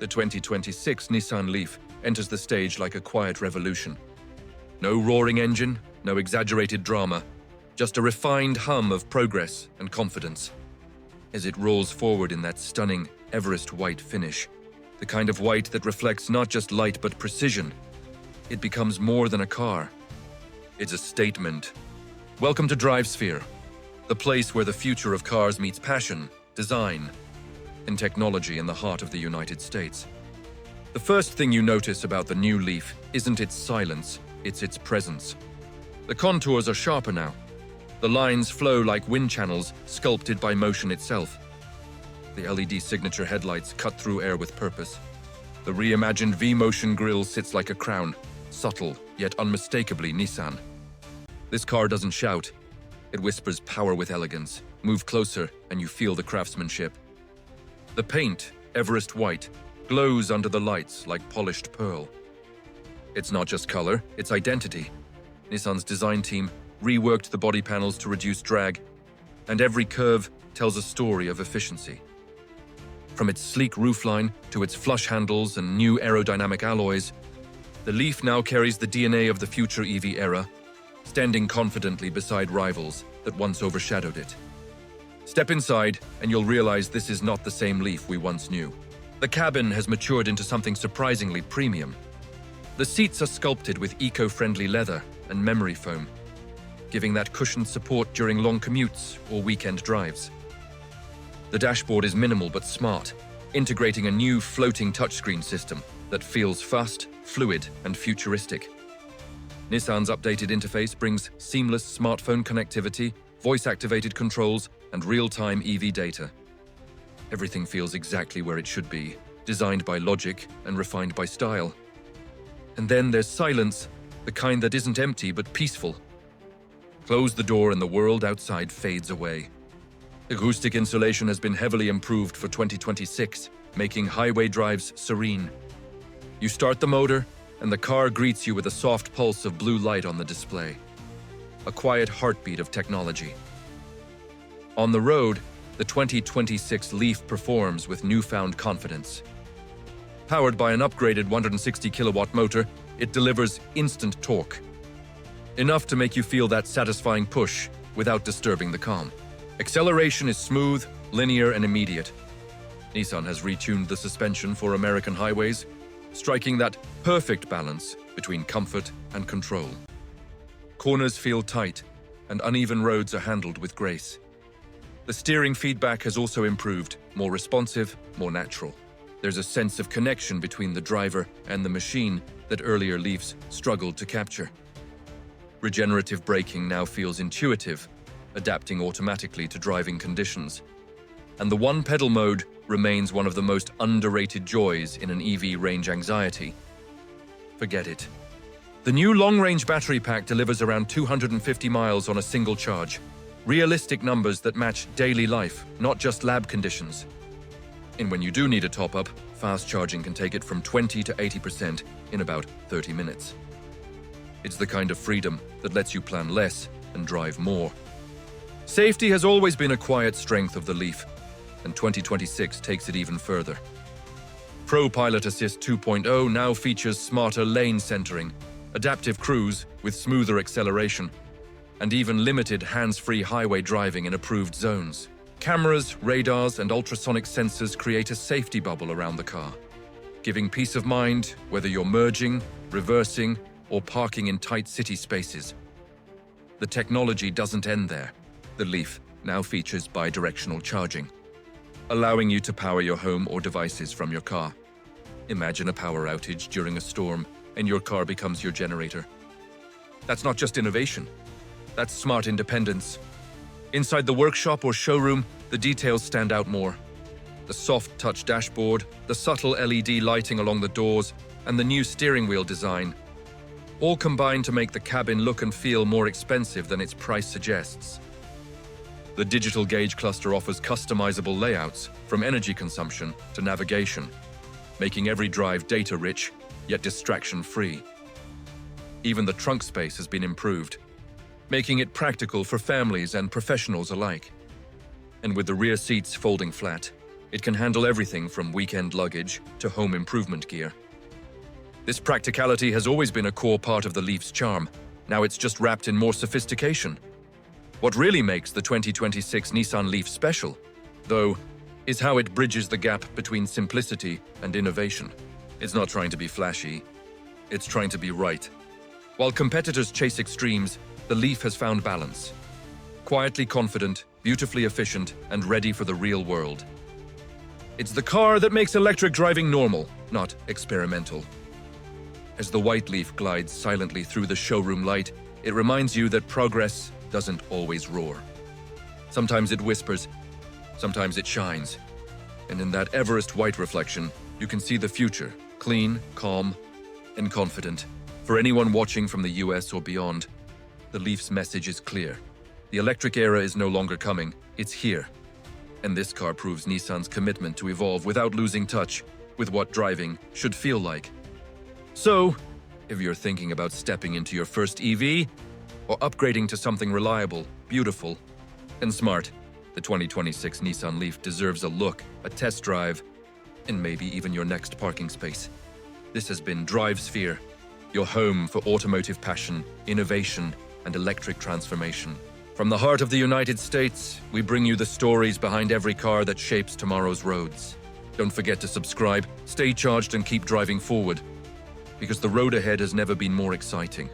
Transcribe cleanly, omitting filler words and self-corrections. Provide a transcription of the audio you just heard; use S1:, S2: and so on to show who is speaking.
S1: The 2026 Nissan Leaf enters the stage like a quiet revolution. No roaring engine, no exaggerated drama, just a refined hum of progress and confidence. As it rolls forward in that stunning Everest white finish, the kind of white that reflects not just light but precision, it becomes more than a car. It's a statement. Welcome to DriveSphere, the place where the future of cars meets passion, design, and technology in the heart of the United States. The first thing you notice about the new Leaf isn't its silence, it's its presence. The contours are sharper now. The lines flow like wind channels sculpted by motion itself. The LED signature headlights cut through air with purpose. The reimagined V-motion grille sits like a crown, subtle yet unmistakably Nissan. This car doesn't shout. It whispers power with elegance. Move closer and you feel the craftsmanship. The paint, Everest white, glows under the lights like polished pearl. It's not just color, it's identity. Nissan's design team reworked the body panels to reduce drag, and every curve tells a story of efficiency. From its sleek roofline to its flush handles and new aerodynamic alloys, the Leaf now carries the DNA of the future EV era, standing confidently beside rivals that once overshadowed it. Step inside and you'll realize this is not the same Leaf we once knew. The cabin has matured into something surprisingly premium. The seats are sculpted with eco-friendly leather and memory foam, giving that cushioned support during long commutes or weekend drives. The dashboard is minimal but smart, integrating a new floating touchscreen system that feels fast, fluid, and futuristic. Nissan's updated interface brings seamless smartphone connectivity, voice-activated controls, and real-time EV data. Everything feels exactly where it should be, designed by logic and refined by style. And then there's silence, the kind that isn't empty but peaceful. Close the door and the world outside fades away. Acoustic insulation has been heavily improved for 2026, making highway drives serene. You start the motor, and the car greets you with a soft pulse of blue light on the display. A quiet heartbeat of technology. On the road, the 2026 Leaf performs with newfound confidence. Powered by an upgraded 160 kilowatt motor, it delivers instant torque. Enough to make you feel that satisfying push without disturbing the calm. Acceleration is smooth, linear, and immediate. Nissan has retuned the suspension for American highways, striking that perfect balance between comfort and control. Corners feel tight, and uneven roads are handled with grace. The steering feedback has also improved, more responsive, more natural. There's a sense of connection between the driver and the machine that earlier Leafs struggled to capture. Regenerative braking now feels intuitive, adapting automatically to driving conditions. And the one-pedal mode remains one of the most underrated joys in an EV range anxiety. Forget it. The new long-range battery pack delivers around 250 miles on a single charge. Realistic numbers that match daily life, not just lab conditions. And when you do need a top-up, fast charging can take it from 20 to 80% in about 30 minutes. It's the kind of freedom that lets you plan less and drive more. Safety has always been a quiet strength of the Leaf, and 2026 takes it even further. ProPILOT Assist 2.0 now features smarter lane centering, adaptive cruise with smoother acceleration, and even limited hands-free highway driving in approved zones. Cameras, radars, and ultrasonic sensors create a safety bubble around the car, giving peace of mind whether you're merging, reversing, or parking in tight city spaces. The technology doesn't end there. The Leaf now features bi-directional charging, allowing you to power your home or devices from your car. Imagine a power outage during a storm, and your car becomes your generator. That's not just innovation. That's smart independence. Inside the workshop or showroom, the details stand out more. The soft touch dashboard, the subtle LED lighting along the doors, and the new steering wheel design, all combine to make the cabin look and feel more expensive than its price suggests. The digital gauge cluster offers customizable layouts, from energy consumption to navigation, making every drive data-rich, yet distraction-free. Even the trunk space has been improved, making it practical for families and professionals alike. And with the rear seats folding flat, It can handle everything from weekend luggage to home improvement gear. This practicality has always been a core part of the Leaf's charm. Now it's just wrapped in more sophistication. What really makes the 2026 Nissan Leaf special, though, is how it bridges the gap between simplicity and innovation. It's not trying to be flashy, it's trying to be right. While competitors chase extremes, the Leaf has found balance. Quietly confident, beautifully efficient, and ready for the real world. It's the car that makes electric driving normal, not experimental. As the white Leaf glides silently through the showroom light, it reminds you that progress doesn't always roar. Sometimes it whispers, sometimes it shines. And in that Everest white reflection, you can see the future, clean, calm, and confident. For anyone watching from the US or beyond, the Leaf's message is clear. The electric era is no longer coming, it's here. And this car proves Nissan's commitment to evolve without losing touch with what driving should feel like. So, if you're thinking about stepping into your first EV, or upgrading to something reliable, beautiful, and smart, the 2026 Nissan Leaf deserves a look, a test drive, and maybe even your next parking space. This has been DriveSphere, your home for automotive passion, innovation, and electric transformation. From the heart of the United States, we bring you the stories behind every car that shapes tomorrow's roads. Don't forget to subscribe, stay charged, and keep driving forward, because the road ahead has never been more exciting.